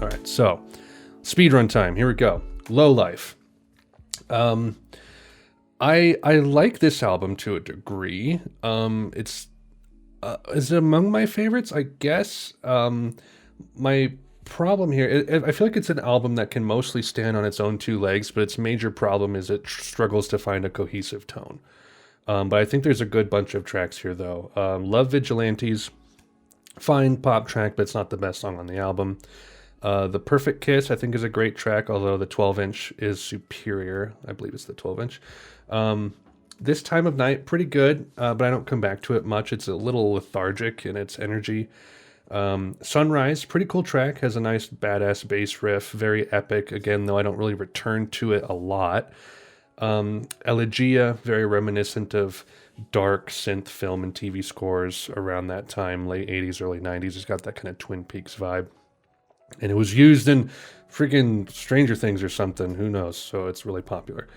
All right, so speedrun time. Here we go. Low Life. I like this album to a degree. It's is it among my favorites? I guess. My problem here, I feel like it's an album that can mostly stand on its own two legs, but its major problem is it struggles to find a cohesive tone. But I think there's a good bunch of tracks here, though. Love Vigilantes, fine pop track, but it's not the best song on the album. The Perfect Kiss, I think, is a great track, although the 12-inch is superior. I believe it's the 12-inch. This Time of Night, pretty good, but I don't come back to it much. It's a little lethargic in its energy. Sunrise, pretty cool track, has a nice badass bass riff, very epic, again, though I don't really return to it a lot. Elegia, very reminiscent of dark synth film and TV scores around that time, late 80s, early 90s. It's got that kind of Twin Peaks vibe. And it was used in freaking Stranger Things or something, who knows, so it's really popular.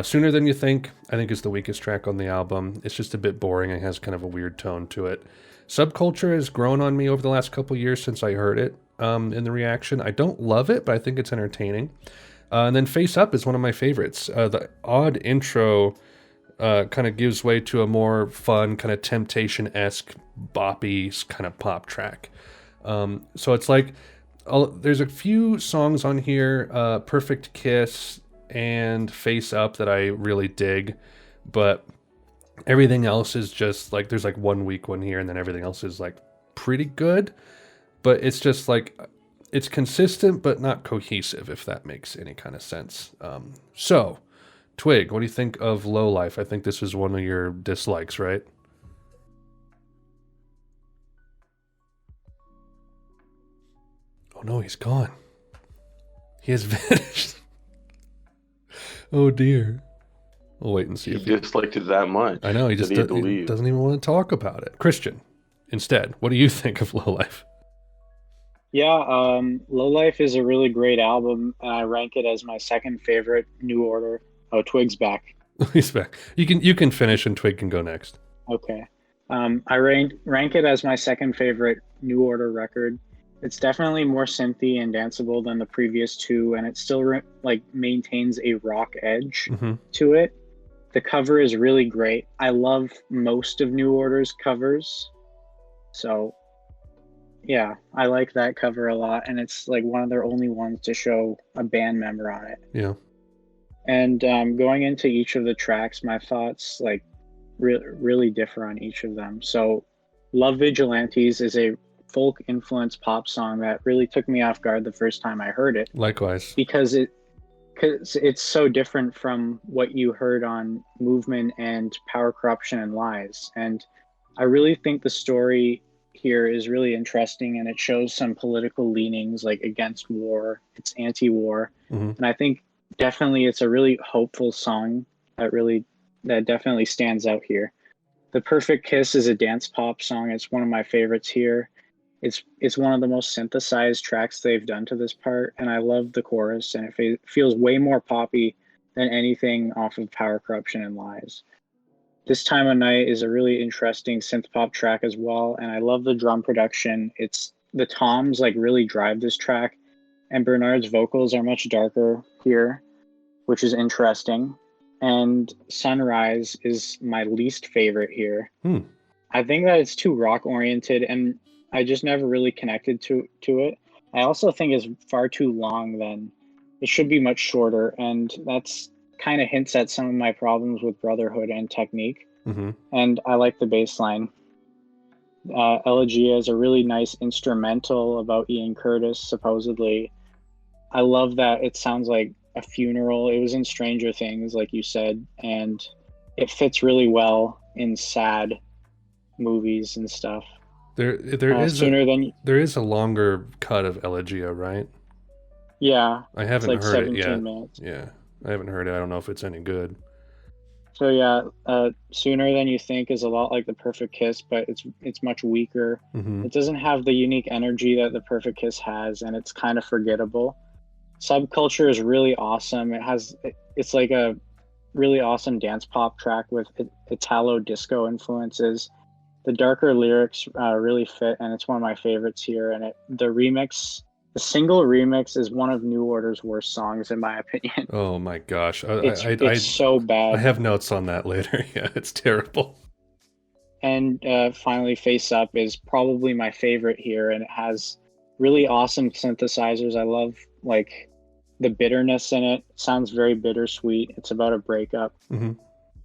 Sooner Than You Think, I think, is the weakest track on the album. It's just a bit boring and has kind of a weird tone to it. Subculture has grown on me over the last couple years since I heard it in the reaction. I don't love it, but I think it's entertaining. And then Face Up is one of my favorites. The odd intro kind of gives way to a more fun, kind of Temptation-esque, boppy kind of pop track. So it's like, there's a few songs on here, Perfect Kiss and Face Up, that I really dig, but everything else is just like, there's like one weak one here, and then everything else is like pretty good, but it's just like, it's consistent but not cohesive, if that makes any kind of sense. So, Twig, what do you think of Low Life? I think this is one of your dislikes, right? Oh no, he's gone. He has vanished. Oh dear. We'll wait and see if he disliked it that much. I know, he just he doesn't even want to talk about it. Christian, instead, what do you think of Low Life? Yeah, Low Life is a really great album. I rank it as my second favorite New Order. Oh, Twig's back. He's back. You can finish and Twig can go next. Okay. I rank it as my second favorite New Order record. It's definitely more synthy and danceable than the previous two, and it still maintains a rock edge to it. The cover is really great. I love most of New Order's covers. So, yeah, I like that cover a lot, and it's like one of their only ones to show a band member on it. Yeah. And going into each of the tracks, my thoughts really differ on each of them. So, Love Vigilantes is a folk influenced pop song that really took me off guard the first time I heard it. Likewise. Because it's so different from what you heard on Movement and Power, Corruption, and Lies. And I really think the story here is really interesting, and it shows some political leanings, like against war. It's anti-war. And I think definitely it's a really hopeful song that definitely stands out here. The Perfect Kiss is a dance pop song. It's one of my favorites here. It's one of the most synthesized tracks they've done to this part, and I love the chorus, and it feels way more poppy than anything off of Power, Corruption, and Lies. This Time of Night is a really interesting synth pop track as well, and I love the drum production. It's the toms really drive this track, and Bernard's vocals are much darker here, which is interesting. And Sunrise is my least favorite here. I think that it's too rock oriented, and I just never really connected to it. I also think it's far too long. Then it should be much shorter, and that's kind of hints at some of my problems with Brotherhood and Technique. And I like the bass line. Elegia is a really nice instrumental about Ian Curtis, supposedly. I love that it sounds like a funeral. It was in Stranger Things, like you said, and it fits really well in sad movies and stuff. There is a longer cut of Elegia, right? Yeah. I haven't heard it yet. Minutes. Yeah, I haven't heard it. I don't know if it's any good. So yeah, Sooner Than You Think is a lot like The Perfect Kiss, but it's much weaker. It doesn't have the unique energy that The Perfect Kiss has, and it's kind of forgettable. Subculture is really awesome. It's like a really awesome dance pop track with Italo disco influences. The darker lyrics really fit, and it's one of my favorites here. And the remix The single remix is one of New Order's worst songs, in my opinion. Oh my gosh. It's so I bad. have notes on that later. Yeah, it's terrible. And finally, Face Up is probably my favorite here, and it has really awesome synthesizers. I love like the bitterness in it. It sounds very bittersweet. It's about a breakup. Hmm.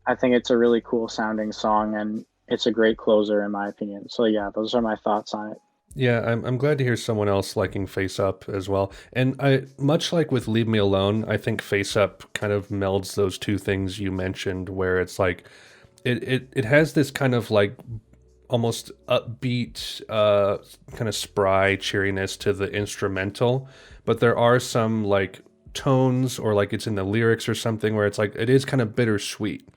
I think it's a really cool sounding song, and it's a great closer in my opinion. So yeah, those are my thoughts on it. Yeah, I'm glad to hear someone else liking Face Up as well. And I much like with Leave Me Alone, I think Face Up kind of melds those two things you mentioned where it's like it has this kind of like almost upbeat kind of spry cheeriness to the instrumental, but there are some like tones or like it's in the lyrics or something where it's like it is kind of bittersweet,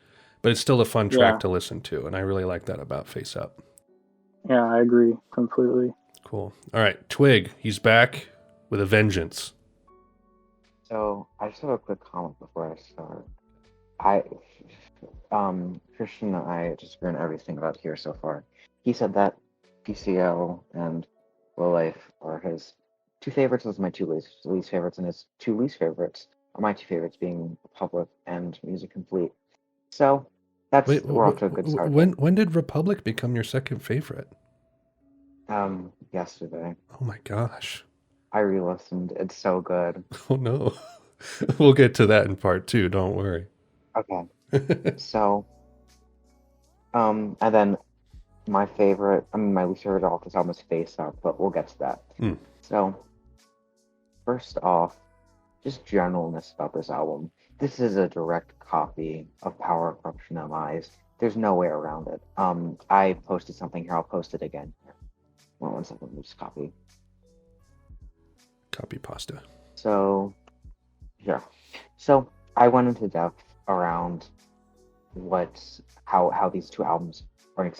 but it's still a fun track Yeah, to listen to, and I really like that about Face Up. yeah, I agree completely. Cool. All right, Twig, he's back with a vengeance. So I just have a quick comment before I start. I, Christian and I disagree on everything about here so far. He said that PCL and Low Life are his two favorites. Those are my two least favorites, and his two least favorites are my two favorites, being Republic and Music Complete. So Wait, we're off to a good start when did Republic become your second favorite? there. Yesterday Oh my gosh. I re-listened. It's so good. Oh no. We'll get to that in part two, don't worry. Okay, so and then my favorite, I mean, my least favorite off this album is Face Up, but we'll get to that. Hmm. So, first off, just generalness about this album. This is a direct copy of Power, Corruption, and Lies. There's no way around it. I posted something here. I'll post it again. One second. Let me just copy. Copy pasta. So, yeah. So I went into depth around how these two albums are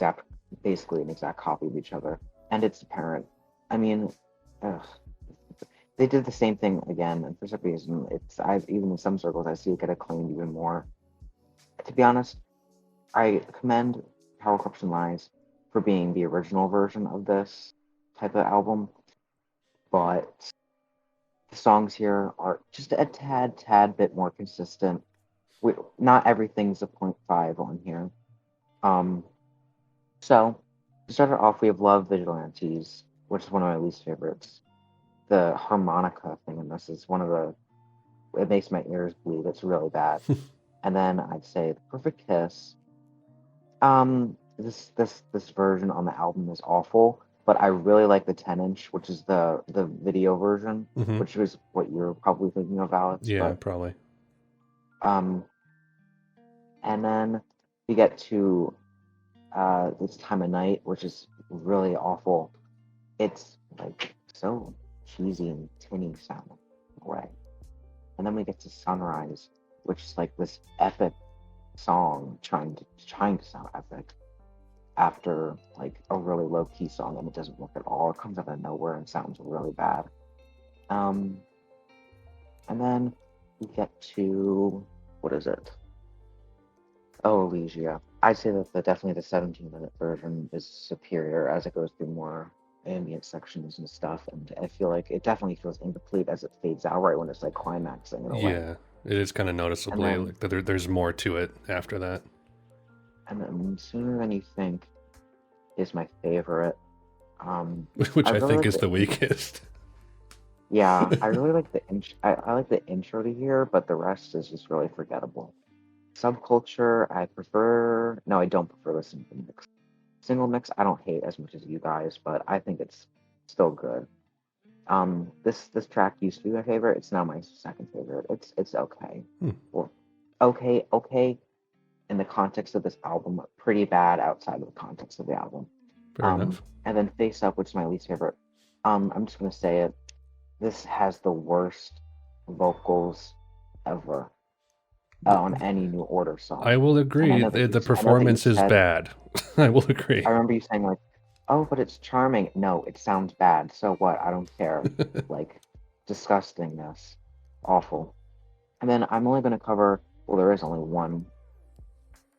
basically an exact copy of each other, and it's apparent. I mean, ugh, they did the same thing again, and for some reason, even in some circles I see it get acclaimed even more. To be honest, I commend Power Corruption Lies for being the original version of this type of album, but the songs here are just a tad bit more consistent. Not everything's a 0.5 on here. So to start it off, we have Love Vigilantes, which is one of my least favorites. The harmonica thing in this is it makes my ears bleed. It's really bad. And then I'd say The Perfect Kiss. This version on the album is awful, but I really like the 10-inch, which is the video version, Hmm. which was what you're probably thinking of, Alex. Yeah, But probably. um, and then we get to This Time of Night, which is really awful. It's like so cheesy and tinny sounding way. And then we get to Sunrise, which is like this epic song trying to sound epic after like a really low key song, and it doesn't work at all. It comes out of nowhere and sounds really bad. Um, and then we get to what is it? Oh, Elysia. I'd say that definitely the 17-minute version is superior as it goes through more ambient sections and stuff, and I feel like it definitely feels incomplete as it fades out right when it's like climaxing in a way. Yeah, it is kind of And noticeably then like that there's more to it after that. Sooner Than You Think is my favorite. I Which I really think like is the weakest. yeah, I really like I like the intro to here, but the rest is just really forgettable. Subculture, I don't prefer the single mix. Single mix, I don't hate as much as you guys, but I think it's still good. This track used to be my favorite. It's now my second favorite. It's okay. Hmm, Well, okay in the context of this album, pretty bad outside of the context of the album. fair enough. And then Face Up, which is my least favorite. I'm just gonna say it. This has the worst vocals ever on any New Order I song. will And agree. The I know that you performance is said, bad. I will agree. I remember you saying like, "Oh, but it's charming." No, it sounds bad. So what? I don't care. Like, disgustingness, awful. And then I'm only gonna cover. Well, there is only one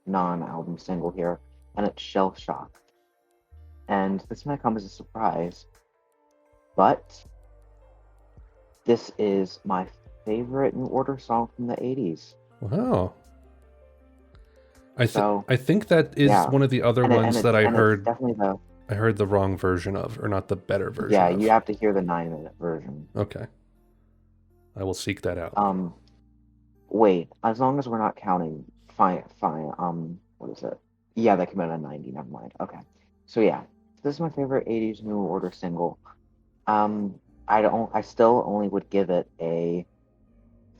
non-album single here, and it's Shell Shock. And this might come as a surprise, but this is my favorite New Order song from the 80s. Wow. So I think that is yeah, one of the other ones that I it's heard. definitely the I heard the wrong version of, or not the better version yeah. of. You have to hear the 9-minute version. Okay. I will seek that out. Wait. As long as we're not counting, fine. What is it? Yeah, that came out in '90. Never mind. Okay. So yeah, this is my favorite '80s New Order single. I still only would give it a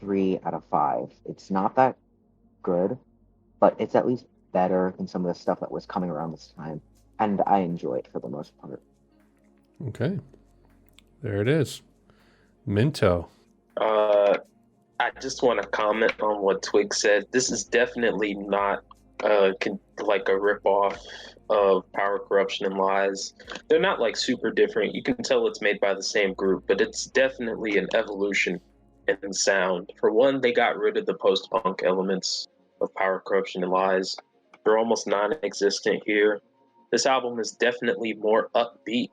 3 out of 5. It's not that good, but it's at least better than some of the stuff that was coming around this time, and I enjoy it for the most part. Okay. There it is. Minto. I just want to comment on what Twig said. This is definitely not like a ripoff of Power, Corruption, and Lies. They're not like super different. You can tell it's made by the same group, but it's definitely an evolution in sound. For one, they got rid of the post-punk elements of Power, Corruption, and Lies. They're almost non-existent here. This album is definitely more upbeat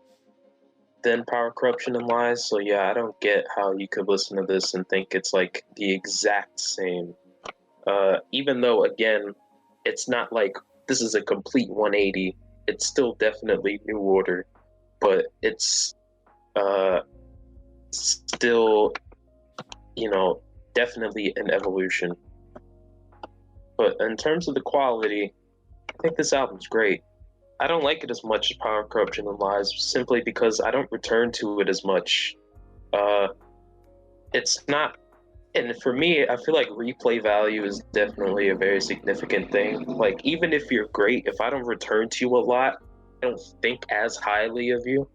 than Power, Corruption, and Lies. So yeah, I don't get how you could listen to this and think it's like the exact same. Even though, again, it's not like this is a complete 180. It's still definitely New Order, but it's still, definitely an evolution. But in terms of the quality, I think this album's great. I don't like it as much as Power, Corruption, and Lies simply because I don't return to it as much. It's not, and for me, I feel like replay value is definitely a very significant thing. Like, even if you're great, if I don't return to you a lot, I don't think as highly of you,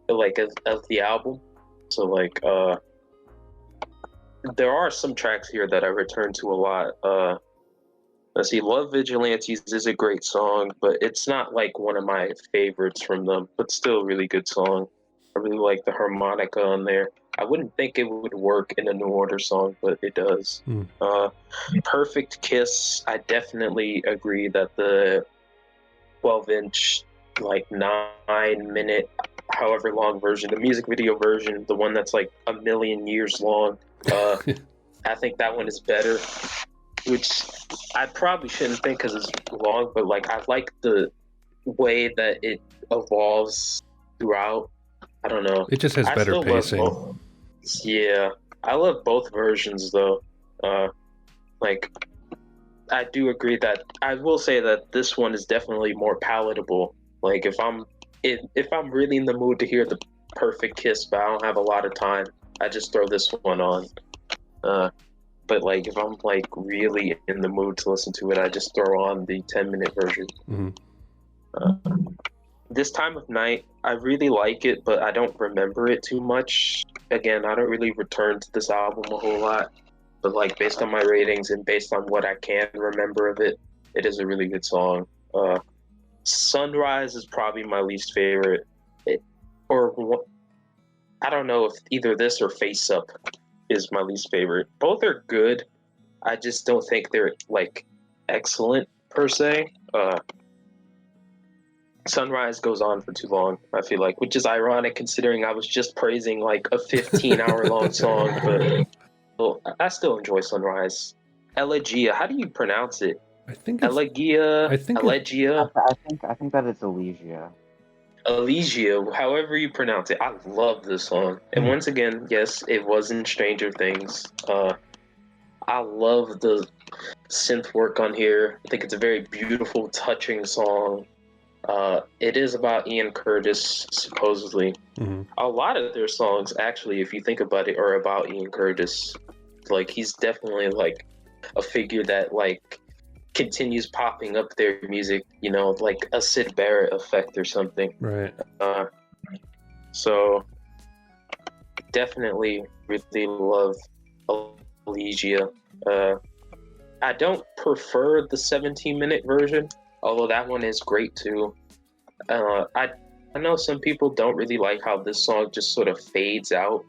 like, of the album. So, like, there are some tracks here that I return to a lot. Let's see, Love Vigilantes is a great song, but it's not like one of my favorites from them, but still a really good song. I really like the harmonica on there. I wouldn't think it would work in a New Order song, but it does. Perfect Kiss, I definitely agree that the 12-inch, like 9-minute, however long version, the music video version, the one that's like a million years long, I think that one is better. Which I probably shouldn't think because it's long, but like I like the way that it evolves throughout. I don't know. It just has better pacing. Yeah, I love both versions though. Like I do agree that I will say that this one is definitely more palatable. Like if I'm really in the mood to hear the Perfect Kiss, but I don't have a lot of time, I just throw this one on. But like if I'm like really in the mood to listen to it, I just throw on the 10-minute version. Mm-hmm. This Time of Night, I really like it, but I don't remember it too much. Again, I don't really return to this album a whole lot. But like based on my ratings and based on what I can remember of it, it is a really good song. Sunrise is probably my least favorite. I don't know if either this or Face Up is my least favorite. Both are good. I just don't think they're like excellent per se. Sunrise goes on for too long, I feel like, which is ironic considering I was just praising like a 15-hour long song, but well, I still enjoy Sunrise. Elegia, how do you pronounce it? I think it's Elegia. I think that it's Elegia. Elegia, however you pronounce it. I love this song. And once again, yes, it was in Stranger Things. I love the synth work on here. I think it's a very beautiful, touching song. It is about Ian Curtis, supposedly. Mm-hmm. A lot of their songs, actually, if you think about it, are about Ian Curtis. Like, he's definitely, like, a figure that, like, continues popping up their music, you know, like a Syd Barrett effect or something. Right. So definitely really love Elegia. I don't prefer the 17-minute version, although that one is great too. I know some people don't really like how this song just sort of fades out.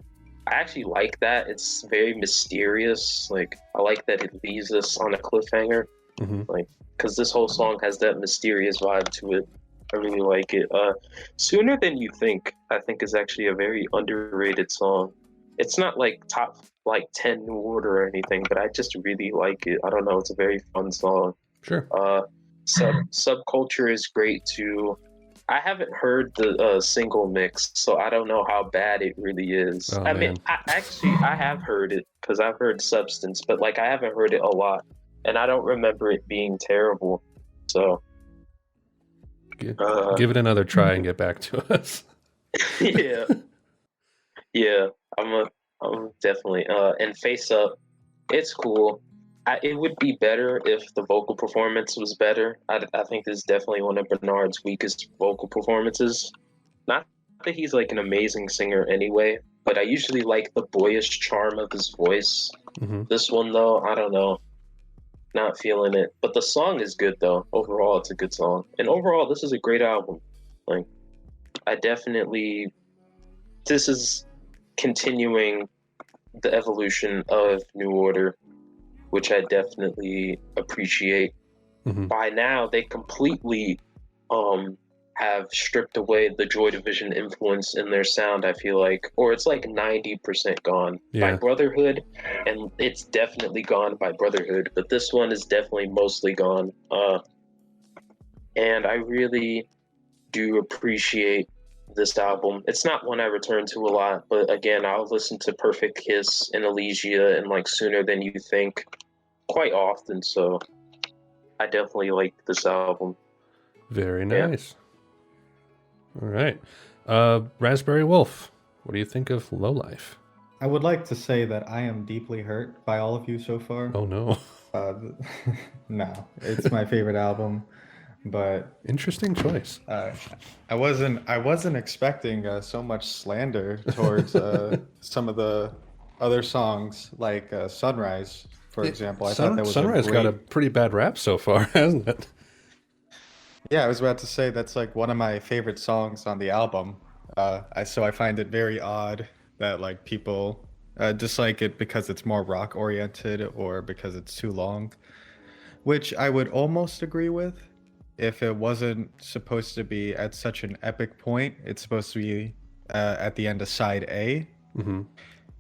I actually like that. It's very mysterious. Like, I like that it leaves us on a cliffhanger. Mm-hmm. Like, because this whole song has that mysterious vibe to it. I really like it. Sooner Than You Think, I think, is actually a very underrated song. It's not like top like 10 New Order or anything, but I just really like it. I don't know. It's a very fun song. Sure. Subculture is great too. I haven't heard the single mix, so I don't know how bad it really is. Oh, I mean, man. I have heard it because I've heard Substance, but like I haven't heard it a lot, and I don't remember it being terrible. So Give it another try and get back to us. yeah, yeah, I'm definitely and Face Up, it's cool. It would be better if the vocal performance was better. I think this is definitely one of Bernard's weakest vocal performances. Not that he's like an amazing singer anyway, but I usually like the boyish charm of his voice. Hmm. This one though, I don't know, not feeling it. But the song is good though. Overall, it's a good song, and overall, this is a great album. Like, I definitely, this is continuing the evolution of New Order, which I definitely appreciate. Hmm. By now, they completely have stripped away the Joy Division influence in their sound, I feel like. Or it's like 90% gone by Yeah. Brotherhood, and it's definitely gone by Brotherhood, but this one is definitely mostly gone. And I really do appreciate this album. It's not one I return to a lot, but again, I'll listen to Perfect Kiss and Elysia and like Sooner Than You Think quite often, so I definitely like this album. Very Yeah. nice. All right. Raspberry Wolf, what do you think of Low-Life? I would like to say that I am deeply hurt by all of you so far. Oh, no. No, it's my favorite album, but Interesting choice. I wasn't expecting so much slander towards some of the other songs, like Sunrise, for example. I thought that was Sunrise a got a great. pretty bad rap so far, hasn't it? Yeah, I was about to say that's like one of my favorite songs on the album. So I find it very odd that like people dislike it because it's more rock oriented or because it's too long, which I would almost agree with if it wasn't supposed to be at such an epic point. It's supposed to be at the end of side A, Hmm.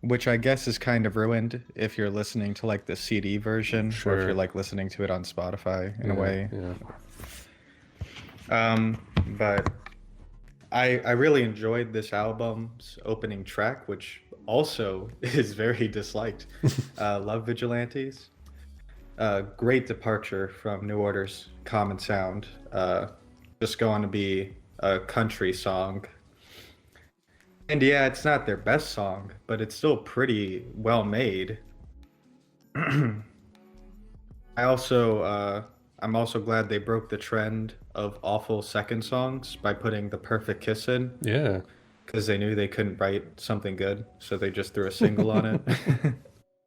which I guess is kind of ruined if you're listening to like the CD version or if Sure. you're like listening to it on Spotify in a Yeah, way. yeah. But I really enjoyed this album's opening track, which also is very disliked. Love Vigilantes. Great departure from New Order's common sound. Just going to be a country song. And yeah, it's not their best song, but it's still pretty well made. I'm also glad they broke the trend of awful second songs by putting The Perfect Kiss in, Yeah. because they knew they couldn't write something good, so they just threw a single on it.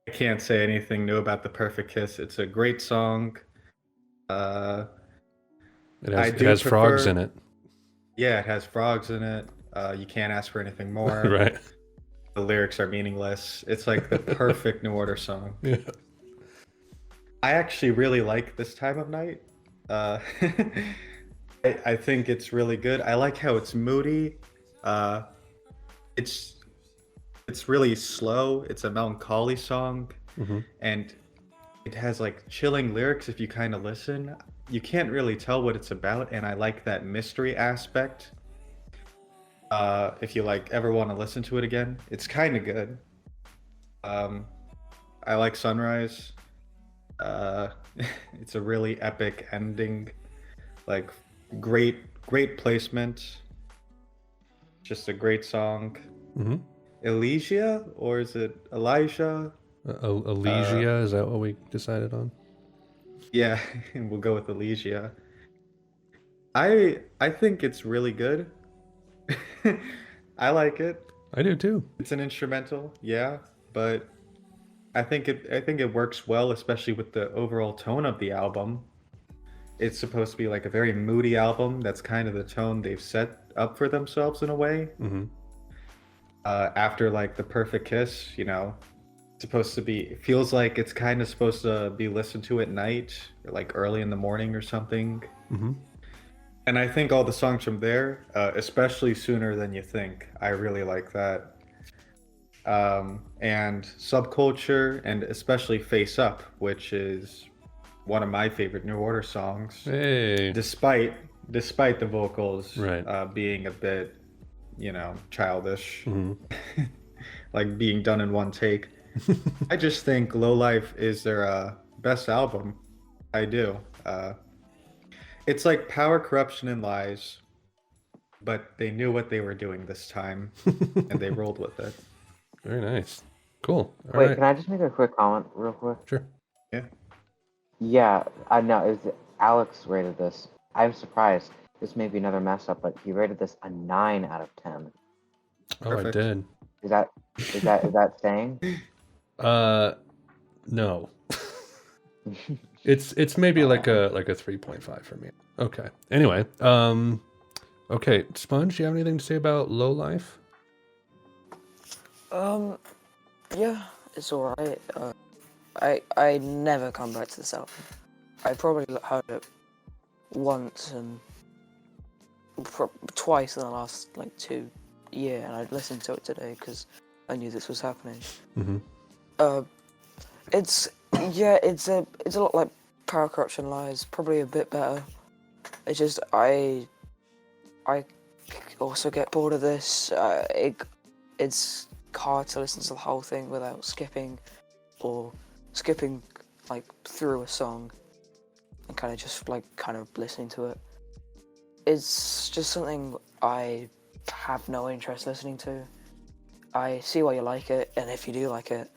I can't say anything new about The Perfect Kiss. It's a great song. Uh, It I has, it do has frogs prefer- in it. yeah, it has frogs in it. You can't ask for anything more. Right. The lyrics are meaningless. It's like the perfect New Order song. Yeah. I actually really like This Time of Night. I think it's really good. I like how it's moody. Uh, it's really slow. It's a melancholy song, Hmm. and it has like chilling lyrics. If you kind of listen, you can't really tell what it's about, and I like that mystery aspect. If you like ever want to listen to it again, it's kind of good. I like Sunrise. Uh, it's a really epic ending, like great placement. Just a great song. Hmm. Elysia, or is it Elijah? Elysia, is that what we decided on? Yeah, we'll go with Elysia. I think it's really good. I like it. I do too. It's an instrumental, yeah, but I think it works well, especially with the overall tone of the album. It's supposed to be like a very moody album. That's kind of the tone they've set up for themselves in a way. Hmm. After like The Perfect Kiss, it's supposed to be, it feels like it's kind of supposed to be listened to at night, or like early in the morning or something. Hmm. And I think all the songs from there, especially Sooner Than You Think, I really like that. and Subculture, and especially Face Up, which is one of my favorite New Order songs. Hey. Despite the vocals Right. being a bit, childish, Mhm. like being done in one take. I just think Low-Life is their best album. I do. It's like Power, Corruption, and Lies, but they knew what they were doing this time, and they rolled with it. Very nice. Cool. All Wait, right. can I just make a quick comment real quick? Sure. Yeah. Yeah, I know. It was Alex rated this. I'm surprised. This may be another mess up, but he rated this a 9 out of 10. Oh, Perfect. I did. Is that staying? No. It's maybe like a 3.5 for me. Okay. Anyway, okay, Sponge, do you have anything to say about Low-Life? Yeah, it's alright. I never come back to this album. I probably heard it once and twice in the last 2 years, and I listened to it today because I knew this was happening. Mm-hmm. It's a lot like Power Corruption Lies, probably a bit better. It's just I also get bored of this. It's hard to listen to the whole thing without skipping through a song and kind of listening to it. It's just something I have no interest listening to. I see why you like it, and if you do like it,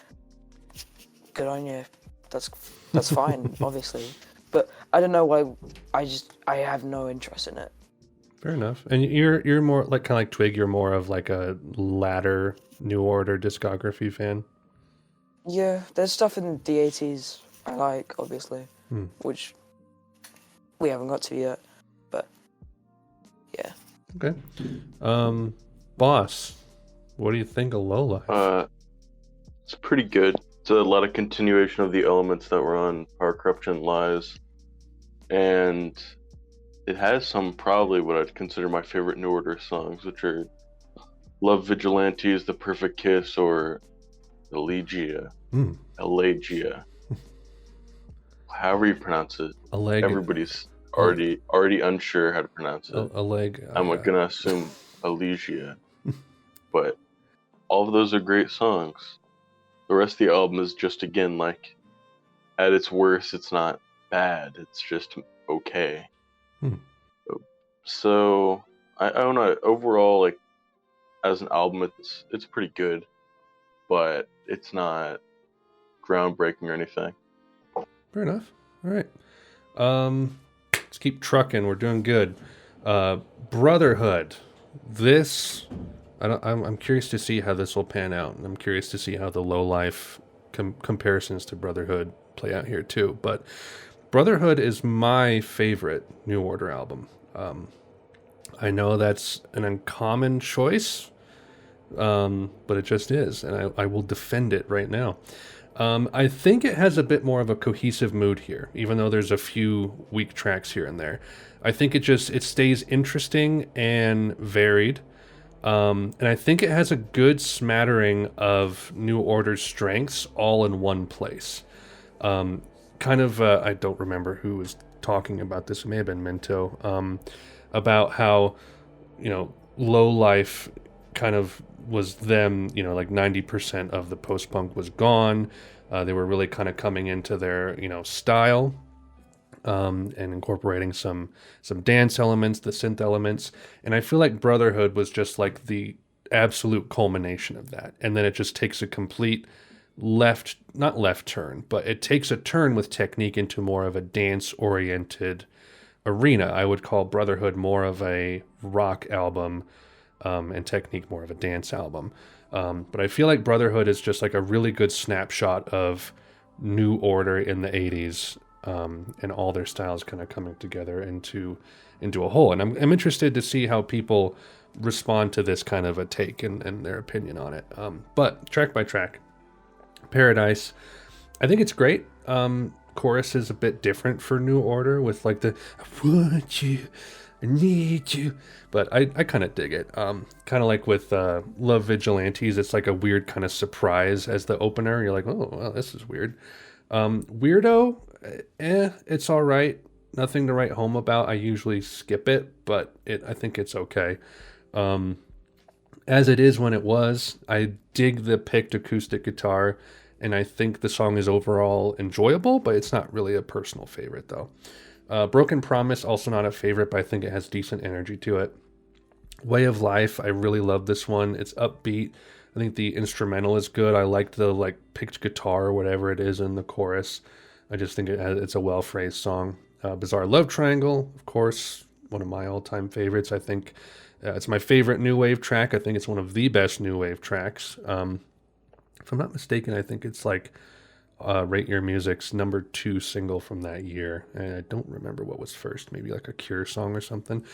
good on you. That's fine, obviously. But I don't know why. I have no interest in it. Fair enough. And you're more kind of like Twig. You're more of like a latter New Order discography fan. Yeah, there's stuff in the 80s I like, obviously, which we haven't got to yet. But yeah. Okay. Boss, what do you think of Low-Life? It's pretty good. It's a lot of continuation of the elements that were on Power, Corruption, Lies, and it has some probably what I'd consider my favorite New Order songs, which are Love Vigilantes, The Perfect Kiss, or Elegia. Elegia. However you pronounce it. Everybody's already unsure how to pronounce it. I'm gonna assume Elegia. But all of those are great songs. The rest of the album is just, again, at its worst, it's not bad. It's just okay. So I don't know. Overall, as an album, it's pretty good, but it's not groundbreaking or anything. Fair enough. All right. Let's keep trucking. We're doing good. Brotherhood. This, I'm curious to see how this will pan out, and I'm curious to see how the Low-Life comparisons to Brotherhood play out here too. But Brotherhood is my favorite New Order album. I know that's an uncommon choice, but it just is, and I will defend it right now. I think it has a bit more of a cohesive mood here, even though there's a few weak tracks here and there. I think it stays interesting and varied. And I think it has a good smattering of New Order's strengths all in one place. I don't remember who was talking about this. It may have been Minto. About how, Low-Life kind of was them, 90% of the post-punk was gone. They were really kind of coming into their, style, and incorporating some dance elements, the synth elements. And I feel like Brotherhood was just like the absolute culmination of that. And then it just takes a complete not left turn, but it takes a turn with technique into more of a dance-oriented arena. I would call Brotherhood more of a rock album, and Technique more of a dance album. But I feel like Brotherhood is just like a really good snapshot of New Order in the 80s, and all their styles kind of coming together into a whole. And I'm interested to see how people respond to this kind of a take and their opinion on it. But track by track, Paradise, I think it's great. Chorus is a bit different for New Order with the I want you I need you. But I kind of dig it. Kind of like with Love Vigilantes, it's like a weird kind of surprise as the opener. You're like, oh, well, this is weird. Weirdo, it's all right. Nothing to write home about. I usually skip it, but I think it's okay. Um, as it is when it was, I dig the picked acoustic guitar, and I think the song is overall enjoyable, but it's not really a personal favorite though. Broken Promise, also not a favorite, but I think it has decent energy to it. Way of Life, I really love this one. It's upbeat. I think the instrumental is good. I like the like picked guitar or whatever it is in the chorus. I just think it's a well phrased song. Bizarre Love Triangle, of course, one of my all time favorites. I think it's my favorite new wave track. I think it's one of the best new wave tracks. If I'm not mistaken, I think it's like Rate Your Music's #2 single from that year. And I don't remember what was first. Maybe like a Cure song or something.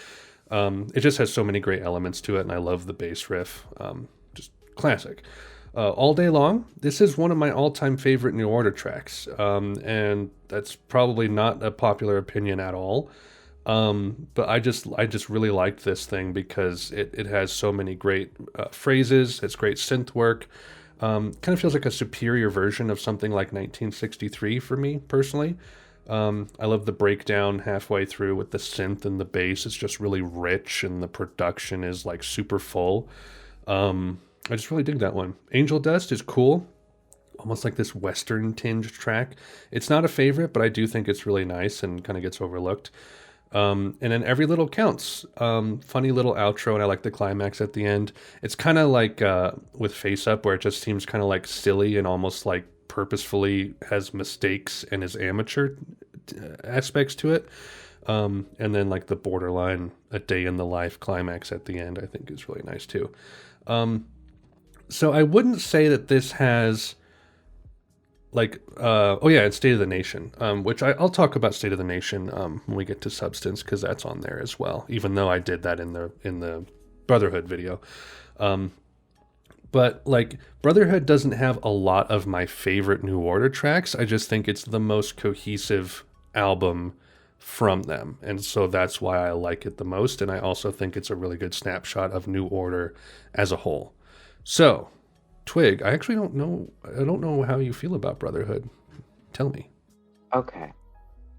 It just has so many great elements to it, and I love the bass riff. Just classic. All Day Long. This is one of my all-time favorite New Order tracks, and that's probably not a popular opinion at all. But I just really liked this thing because it has so many great phrases. It's great synth work. Kind of feels like a superior version of something like 1963 for me personally. I love the breakdown halfway through with the synth and the bass. It's just really rich, and the production is like super full. I just really dig that one. Angel Dust is cool, almost like this Western tinged track. It's not a favorite, but I do think it's really nice and kind of gets overlooked. And then Every Little Counts. Funny little outro, and I like the climax at the end. It's kind of like with Face Up, where it just seems kind of like silly and almost like purposefully has mistakes and is amateur aspects to it. And then like the borderline A Day in the Life climax at the end, I think is really nice too. So I wouldn't say that this has like oh yeah, and State of the Nation, which I'll talk about State of the Nation when we get to Substance, because that's on there as well, even though I did that in the Brotherhood video. But like Brotherhood doesn't have a lot of my favorite New Order tracks. I just think it's the most cohesive album from them, and so that's why I like it the most. And I also think it's a really good snapshot of New Order as a whole. So Twig, I actually don't know. I don't know how you feel about Brotherhood. Tell me. Okay.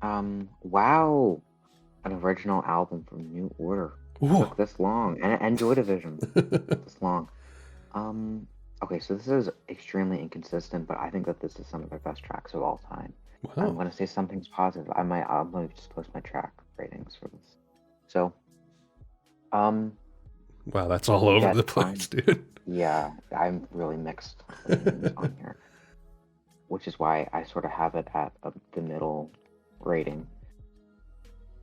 Wow. An original album from New Order. Took this long. And Joy Division. This long. Okay, so this is extremely inconsistent, but I think that this is some of their best tracks of all time. Wow. I'm gonna say something's positive. I'm gonna just post my track ratings for this. So, wow, that's all over the place, dude. Yeah, I'm really mixed opinions on here, which is why I sort of have it at the middle rating.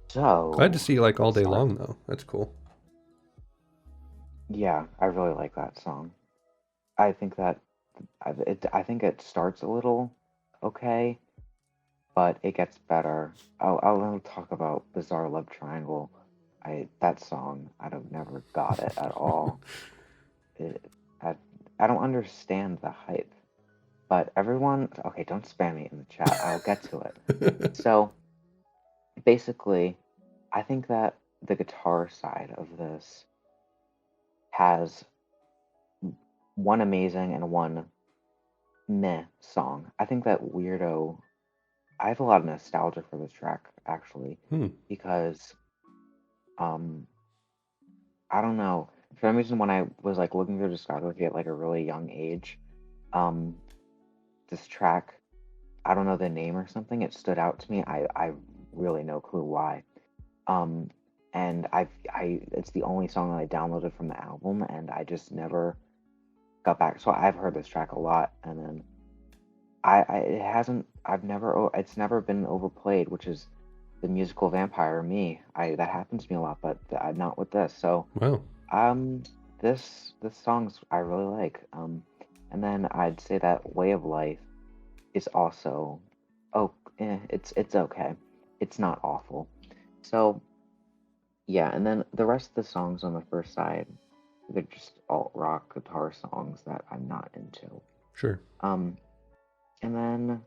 So Glad to see you like All Day Long, though. That's cool. Yeah, I really like that song. I think that I think it starts a little okay, but it gets better. I'll talk about Bizarre Love Triangle. That song, I've never got it at all. I don't understand the hype, but everyone, okay, don't spam me in the chat. I'll get to it. So basically, I think that the guitar side of this has one amazing and one meh song. I think that Weirdo, I have a lot of nostalgia for this track actually, because I don't know. For some reason, when I was like looking through discography at like a really young age, this track, I don't know the name or something, it stood out to me. I really no clue why. And it's the only song that I downloaded from the album, and I just never got back. So I've heard this track a lot, and then it's never been overplayed, which is the musical vampire me. That happens to me a lot, but not with this. So wow. This song's I really like. And then I'd say that Way of Life is also it's okay. It's not awful. So yeah, and then the rest of the songs on the first side, they're just alt rock guitar songs that I'm not into. Sure. And then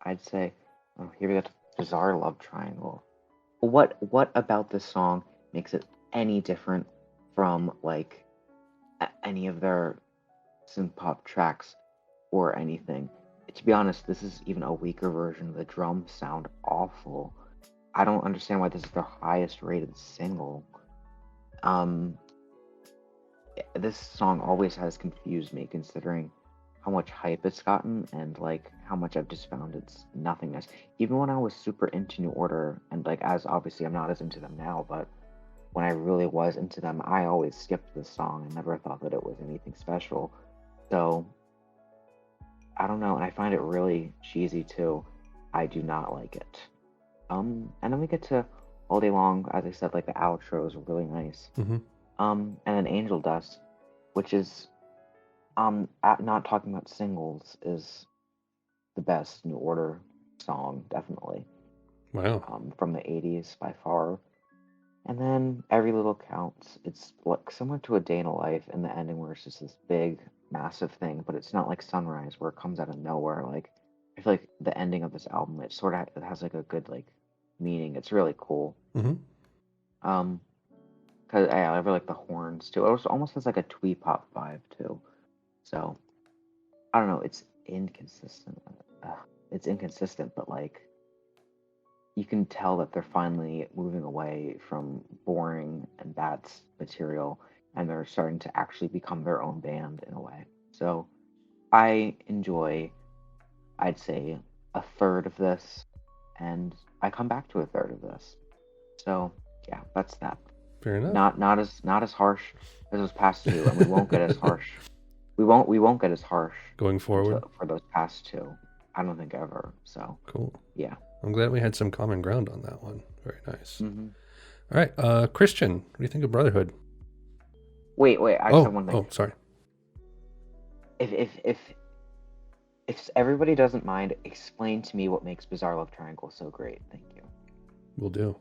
I'd say, here we got Bizarre Love Triangle. What about this song makes it any different from like any of their synth pop tracks or anything. To be honest, this is even a weaker version. The drums sound awful. I don't understand why this is their highest rated single. This song always has confused me, considering how much hype it's gotten and like how much I've just found its nothingness. Even when I was super into New Order, and like as obviously I'm not as into them now, but when I really was into them, I always skipped this song and never thought that it was anything special. So I don't know, and I find it really cheesy too. I do not like it. And then we get to All Day Long. As I said, like the outro is really nice. Mm-hmm. And then Angel Dust, which is not talking about singles, is the best New Order song, definitely. Wow. From the 80s by far. And then Every Little Counts. It's like similar to A Day in a Life in the ending, where it's just this big, massive thing, but it's not like Sunrise where it comes out of nowhere. Like I feel like the ending of this album, it sort of it has like a good like meaning. It's really cool. Mm-hmm. Cause I really like the horns too. It almost has like a twee pop vibe too. So I don't know. It's inconsistent. It's inconsistent, but like you can tell that they're finally moving away from boring and bad material, and they're starting to actually become their own band in a way. So I enjoy, I'd say, a third of this, and I come back to a third of this. So yeah, that's that. Fair enough. Not as harsh as those past two, and we won't get as harsh. We won't get as harsh Going forward. for those past two. I don't think ever. So Cool. yeah. I'm glad we had some common ground on that one. Very nice. Mm-hmm. All right, Christian, what do you think of Brotherhood? Wait. I just have one thing. Oh, sorry. If everybody doesn't mind, explain to me what makes Bizarre Love Triangle so great. Thank you. Will do.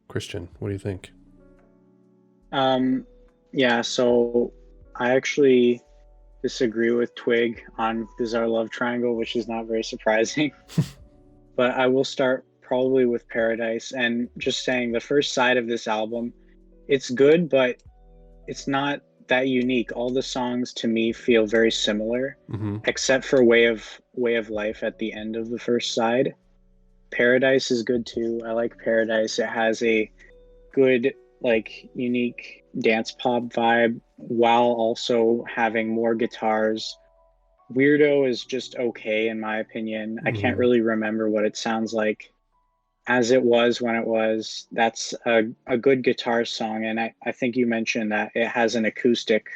Christian, what do you think? Yeah, so I actually disagree with Twig on Bizarre Love Triangle, which is not very surprising. But I will start probably with Paradise, and just saying the first side of this album, it's good, but it's not that unique. All the songs to me feel very similar, except for Way of Life at the end of the first side. Paradise is good too. I like Paradise. It has a good, like, unique dance pop vibe while also having more guitars. Weirdo is just okay in my opinion. I can't really remember what it sounds like as it was when it was. That's a good guitar song, and I think you mentioned that it has an acoustic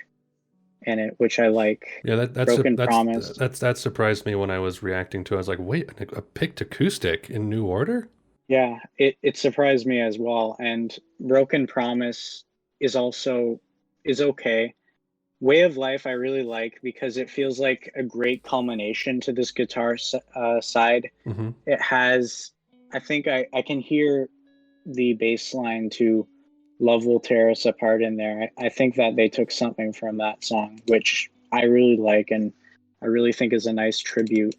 in it, which I like. Yeah, Broken Promise. that surprised me when I was reacting to it. I was like, wait, a picked acoustic in New Order? Yeah, it surprised me as well. And Broken Promise is okay. Way of Life I really like because it feels like a great culmination to this guitar side. It has, I think I can hear the bass line to Love Will Tear Us Apart in there. I think that they took something from that song, which I really like and I really think is a nice tribute.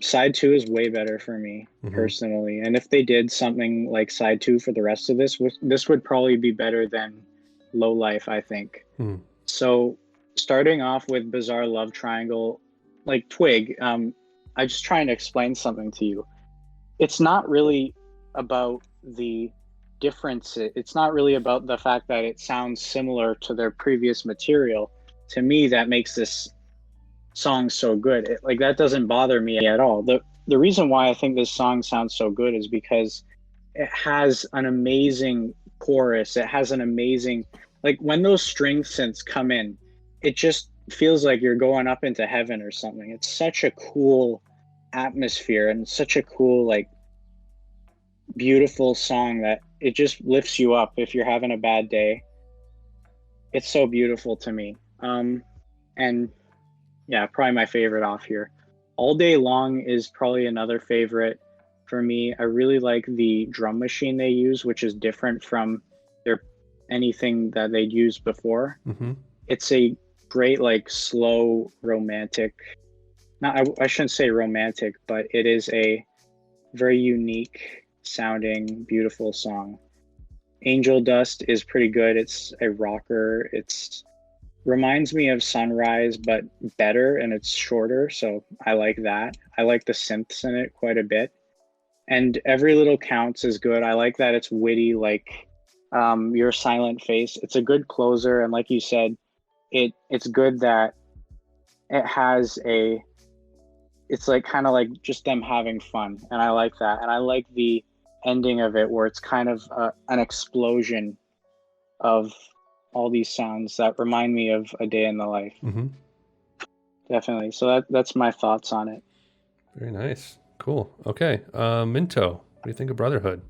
Side 2 is way better for me personally, and if they did something like side 2 for the rest of this would probably be better than Low-Life, I think. So starting off with Bizarre Love Triangle, like Twig, I'm just trying to explain something to you. It's not really about the difference. It's not really about the fact that it sounds similar to their previous material. To me, that makes this song so good. Like that doesn't bother me at all. The reason why I think this song sounds so good is because it has an amazing chorus. It has an amazing, like when those string synths come in, it just feels like you're going up into heaven or something. It's such a cool atmosphere and such a cool, like, beautiful song that it just lifts you up if you're having a bad day. It's so beautiful to me. And yeah, probably my favorite off here. All Day Long is probably another favorite for me. I really like the drum machine they use, which is different from anything that they'd used before. It's a great, like, slow romantic, I shouldn't say romantic, but it is a very unique sounding beautiful song. Angel Dust is pretty good. It's a rocker. It's reminds me of Sunrise, but better, and it's shorter, so I like that. I like the synths in it quite a bit. And Every Little Counts is good. I like that it's witty, like Your Silent Face. It's a good closer, and like you said, it's good that it has a it's like kind of like just them having fun, and I like that. And I like the ending of it where it's kind of an explosion of all these sounds that remind me of A Day in the Life. Mm-hmm. Definitely. So that's my thoughts on it. Very nice. Cool. Okay. Minto, what do you think of Brotherhood?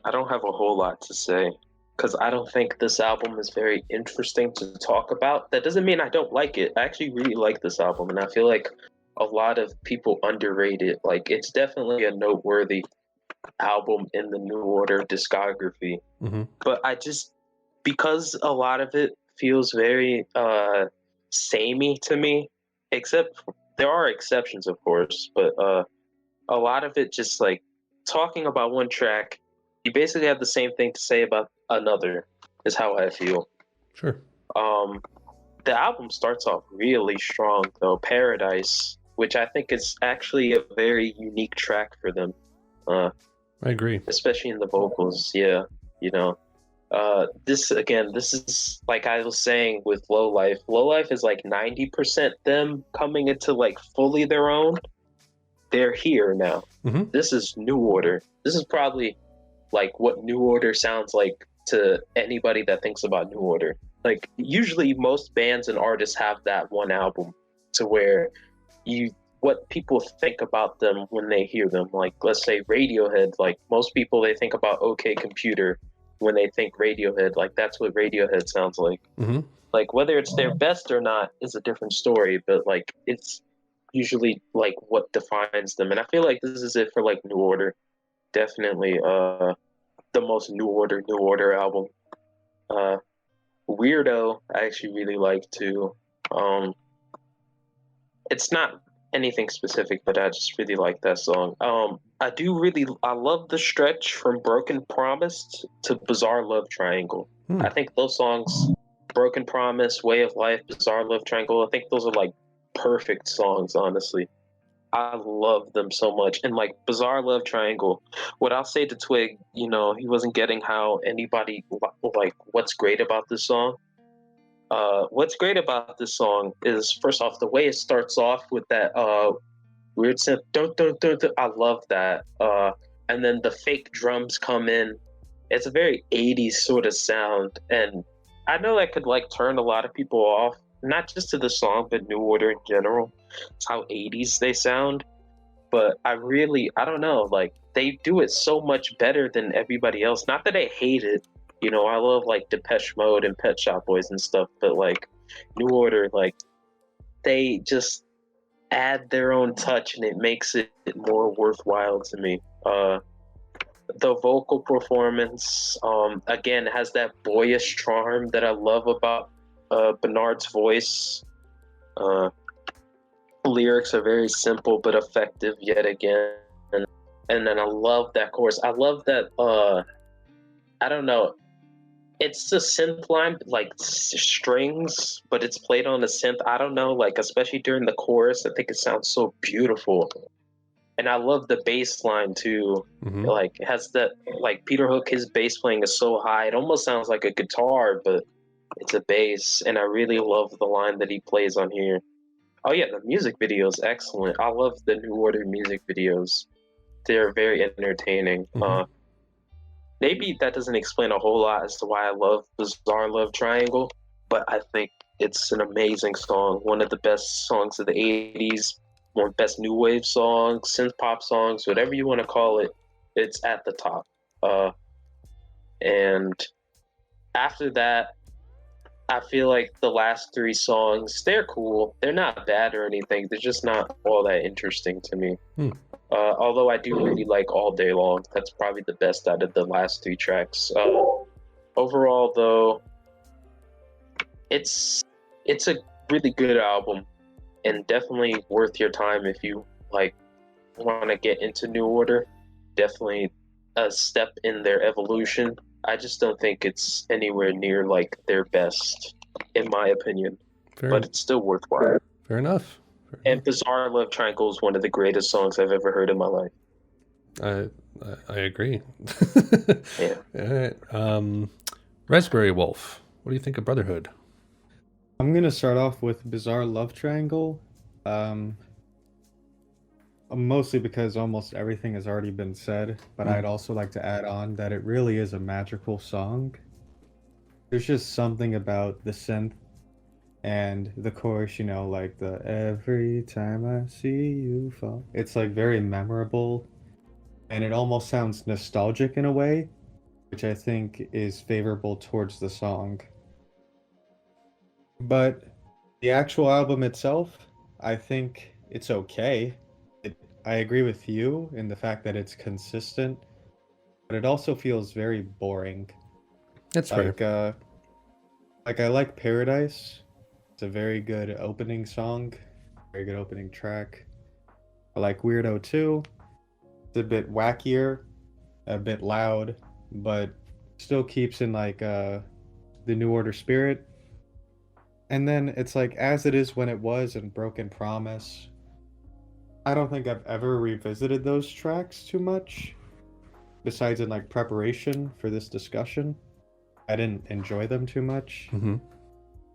I don't have a whole lot to say because I don't think this album is very interesting to talk about. That doesn't mean I don't like it. I actually really like this album, and I feel like a lot of people underrate it. Like, it's definitely a noteworthy album in the New Order discography. Mm-hmm. But because a lot of it feels very samey to me, except there are exceptions, of course, but a lot of it just like talking about one track, you basically have the same thing to say about another, is how I feel. Sure. The album starts off really strong though, Paradise, which I think is actually a very unique track for them. I agree. Especially in the vocals, yeah, you know. This is like I was saying with Low-Life. Low-Life is like 90% them coming into like fully their own. They're here now. Mm-hmm. This is New Order. This is probably like what New Order sounds like to anybody that thinks about New Order. Like, usually most bands and artists have that one album to where what people think about them when they hear them. Like, let's say Radiohead, like most people, they think about OK Computer when they think Radiohead. Like, that's what Radiohead sounds like. Mm-hmm. Like, whether it's their best or not is a different story, but like it's usually like what defines them. And I feel like this is it for like New Order. Definitely the most New Order album. Weirdo, I actually really like too. It's not anything specific, but I just really like that song. I love the stretch from Broken Promise to Bizarre Love Triangle. I think those songs, Broken Promise, Way of Life, Bizarre Love Triangle, I think those are like perfect songs, honestly. I love them so much. And like Bizarre Love Triangle, what I'll say to Twig, he wasn't getting how anybody, like, what's great about this song. What's great about this song is, first off, the way it starts off with that weird synth, dun, dun, dun, dun. I love that. And then the fake drums come in. It's a very 80s sort of sound. And I know that could like turn a lot of people off, not just to the song, but New Order in general. It's how 80s they sound. But I don't know, like, they do it so much better than everybody else. Not that I hate it. I love like Depeche Mode and Pet Shop Boys and stuff, but like New Order, like, they just add their own touch and it makes it more worthwhile to me. The vocal performance, again, has that boyish charm that I love about Bernard's voice. Lyrics are very simple but effective yet again. And then I love that chorus. I love that, I don't know, it's a synth line, like strings, but it's played on a synth. I don't know, like, especially during the chorus, I think it sounds so beautiful. And I love the bass line too. Mm-hmm. Like, it has that, like, Peter Hook, his bass playing is so high, it almost sounds like a guitar, but it's a bass. And I really love the line that he plays on here. Oh yeah, the music video is excellent. I love the New Order music videos. They're very entertaining. Mm-hmm. Maybe that doesn't explain a whole lot as to why I love Bizarre Love Triangle, but I think it's an amazing song. One of the best songs of the 80s, one of the best new wave songs, synth pop songs, whatever you want to call it, it's at the top. And after that, I feel like the last three songs, they're cool. They're not bad or anything. They're just not all that interesting to me. Although I do really like All Day Long. That's probably the best out of the last three tracks. Overall, though, it's a really good album and definitely worth your time if you like want to get into New Order. Definitely a step in their evolution. I just don't think it's anywhere near like their best, in my opinion. But it's still worthwhile. Fair enough. And Bizarre Love Triangle is one of the greatest songs I've ever heard in my life. I agree. Yeah. All right. Raspberry Wolf, what do you think of Brotherhood? I'm gonna start off with Bizarre Love Triangle. Mostly because almost everything has already been said, but I'd also like to add on that it really is a magical song. There's just something about the synth and the chorus, like the every time I see you fall. It's like very memorable, and it almost sounds nostalgic in a way, which I think is favorable towards the song. But the actual album itself, I think it's okay. I agree with you in the fact that it's consistent, but it also feels very boring. That's fair. Like I like Paradise. It's a very good opening song, very good opening track. I like Weirdo too. It's a bit wackier, a bit loud, but still keeps in like the New Order spirit. And then it's like As It Is When It Was and Broken Promise. I don't think I've ever revisited those tracks too much, besides in like preparation for this discussion. I didn't enjoy them too much,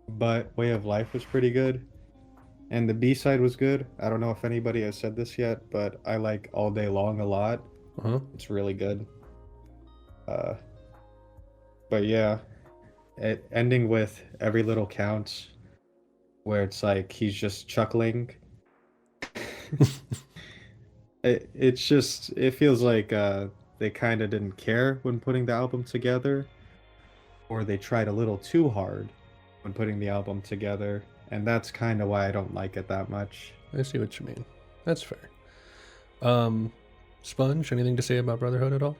but Way of Life was pretty good, and the B-side was good. I don't know if anybody has said this yet, but I like All Day Long a lot. It's really good. But yeah, ending with Every Little Counts, where it's like he's just chuckling. It feels like they kind of didn't care when putting the album together, or they tried a little too hard when putting the album together, and that's kind of why I don't like it that much. I see what you mean. That's fair. Sponge, anything to say about Brotherhood at all?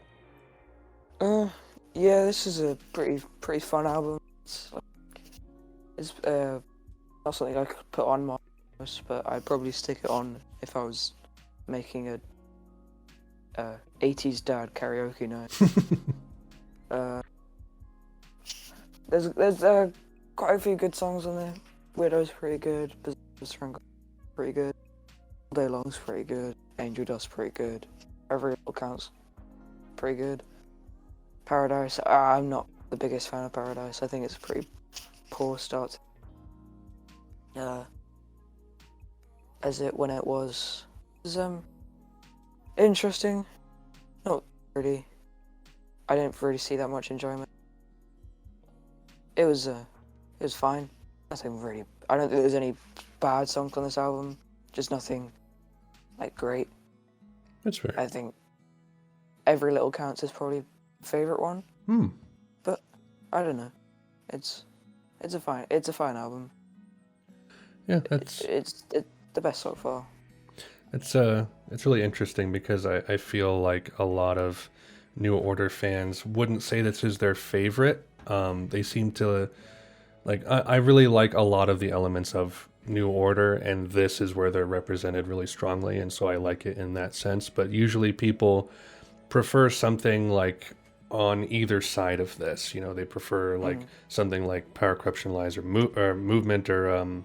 Yeah, this is a pretty fun album. It's not something I could put on my list, but I'd probably stick it on if I was making a 80s dad karaoke night. There's quite a few good songs on there. Widow's pretty good. Bizarre pretty good. All Day Long's pretty good. Angel Dust pretty good. Every Little Counts pretty good. Paradise, I'm not the biggest fan of Paradise. I think it's a pretty poor start. As It When It Was interesting. Not really. I didn't really see that much enjoyment. It was fine. Nothing really. I don't think there's any bad songs on this album. Just nothing like great. That's fair. I think Every Little Counts is probably my favorite one. But I don't know. It's a fine album. Yeah, it's the best so far. It's really interesting because I feel like a lot of New Order fans wouldn't say this is their favorite. They seem to like I really like a lot of the elements of New Order, and this is where they're represented really strongly, and so I like it in that sense. But usually people prefer something like on either side of this. They prefer like something like Power Corruption Lies or Movement or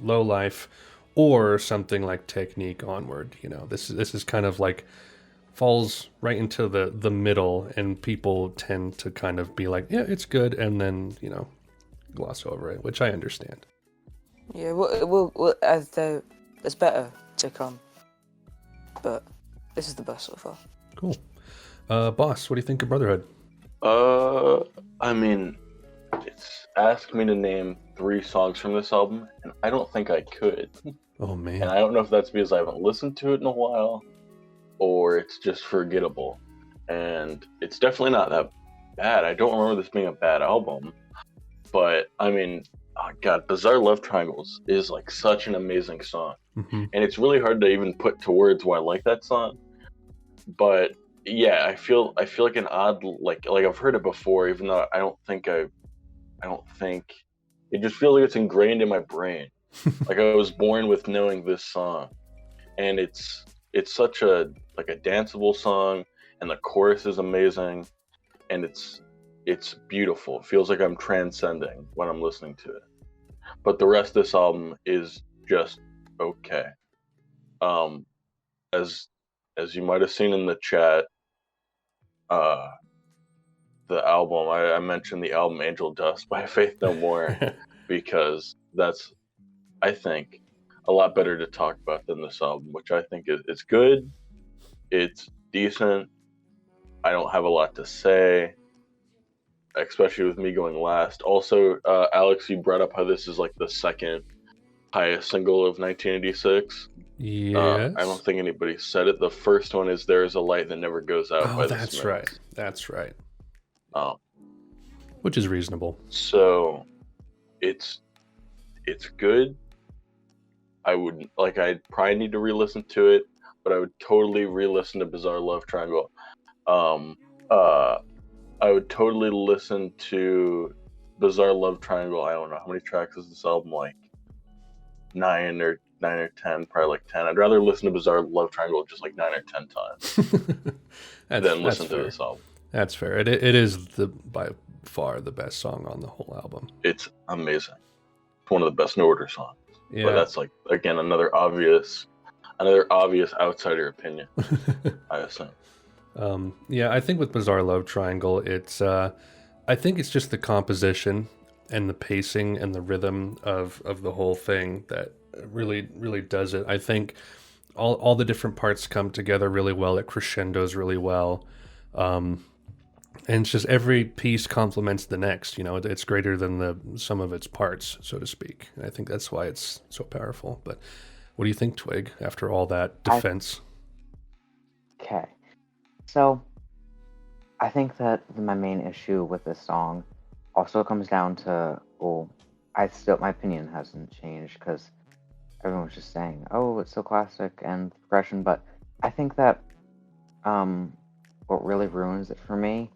Low-Life, or something like Technique Onward. This is kind of like falls right into the middle, and people tend to kind of be like, yeah, it's good, and then gloss over it, which I understand. Yeah, there's better to come, but this is the best so far. Cool. Boss, what do you think of Brotherhood? I mean, it's asked me to name 3 songs from this album, and I don't think I could. Oh man. And I don't know if that's because I haven't listened to it in a while, or it's just forgettable. And it's definitely not that bad. I don't remember this being a bad album, but I mean, oh god, Bizarre Love Triangles is like such an amazing song, and it's really hard to even put to words why I like that song. But yeah, I feel like an odd like I've heard it before, even though I don't think it just feels like it's ingrained in my brain. Like I was born with knowing this song, and it's such a danceable song, and the chorus is amazing, and it's it's beautiful. It feels like I'm transcending when I'm listening to it. But the rest of this album is just okay. As you might have seen in the chat, the album I mentioned the album Angel Dust by Faith No More because that's, I think, a lot better to talk about than this album, which I think it's good, it's decent. I don't have a lot to say, especially with me going last. Also, Alex, you brought up how this is like the second highest single of 1986. Yes. I don't think anybody said it. The first one is "There Is a Light That Never Goes Out" by the that's Smiths. right. That's right. Which is reasonable. So, it's good. I'd probably need to re-listen to it, but I would totally re-listen to Bizarre Love Triangle. I would totally listen to Bizarre Love Triangle. I don't know how many tracks is this album, like 9 or 10, probably like 10. I'd rather listen to Bizarre Love Triangle just like 9 or 10 times than listen to this album. That's fair. It is by far the best song on the whole album. It's amazing. It's one of the best No Order songs. Yeah. But that's like, again, another obvious outsider opinion, I assume. Yeah, I think with Bizarre Love Triangle, it's I think it's just the composition and the pacing and the rhythm of the whole thing that really does it. I think all the different parts come together really well. It crescendos really well. And it's just every piece complements the next. You know, it's greater than the sum of its parts, so to speak. And I think that's why it's so powerful. But what do you think, Twig, after all that defense? Okay. So, I think that my main issue with this song also comes down to, my opinion hasn't changed because everyone's just saying, oh, it's so classic and progression, but I think that what really ruins it for me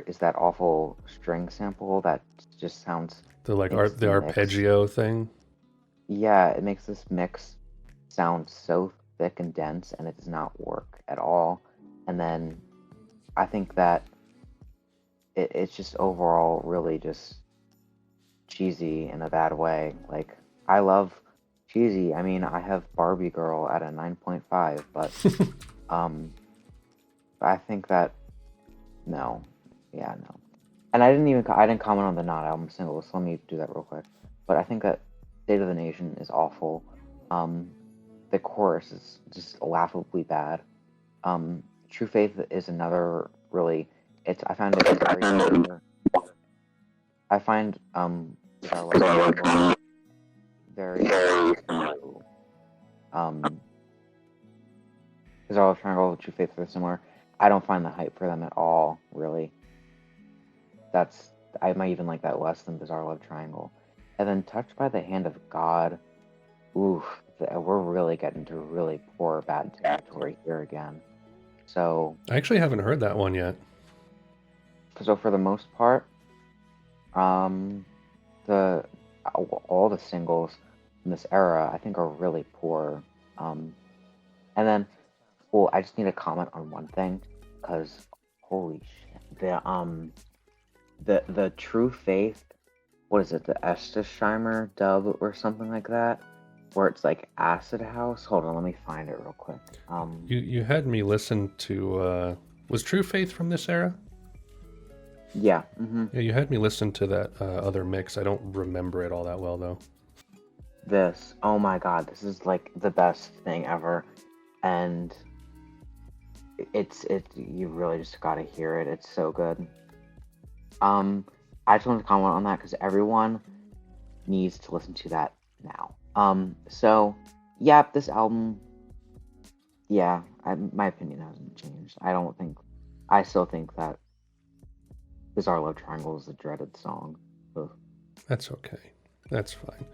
is that awful string sample that just sounds... The arpeggio thing? Yeah, it makes this mix sound so thick and dense, and it does not work at all. And then I think that it's just overall really just cheesy in a bad way. Like, I love cheesy. I mean, I have Barbie Girl at a 9.5, but I think that no. And I didn't comment on the Not album single, so let me do that real quick. But I think that State of the Nation is awful. The chorus is just laughably bad. True Faith is another really. I find it very similar. I find very Bizarre Love Triangle and True Faith are similar. I don't find the hype for them at all, really. I might even like that less than Bizarre Love Triangle. And then Touched by the Hand of God, oof, we're really getting to really poor bad territory here again. So I actually haven't heard that one yet. So for the most part, all the singles in this era I think are really poor. And then, I just need to comment on one thing because holy shit, the True Faith, what is it, the Estesheimer dub or something like that, where it's like acid house. Hold on, let me find it real quick. You had me listen to was True Faith from this era? Yeah. Mm-hmm. Yeah, you had me listen to that other mix. I don't remember it all that well though. Oh my god, this is like the best thing ever, and you really just gotta hear it. It's so good. I just want to comment on that because everyone needs to listen to that now. So yeah, this album, yeah, my opinion hasn't changed. I still think that Bizarre Love Triangle is the dreaded song. Ugh. That's okay. That's fine.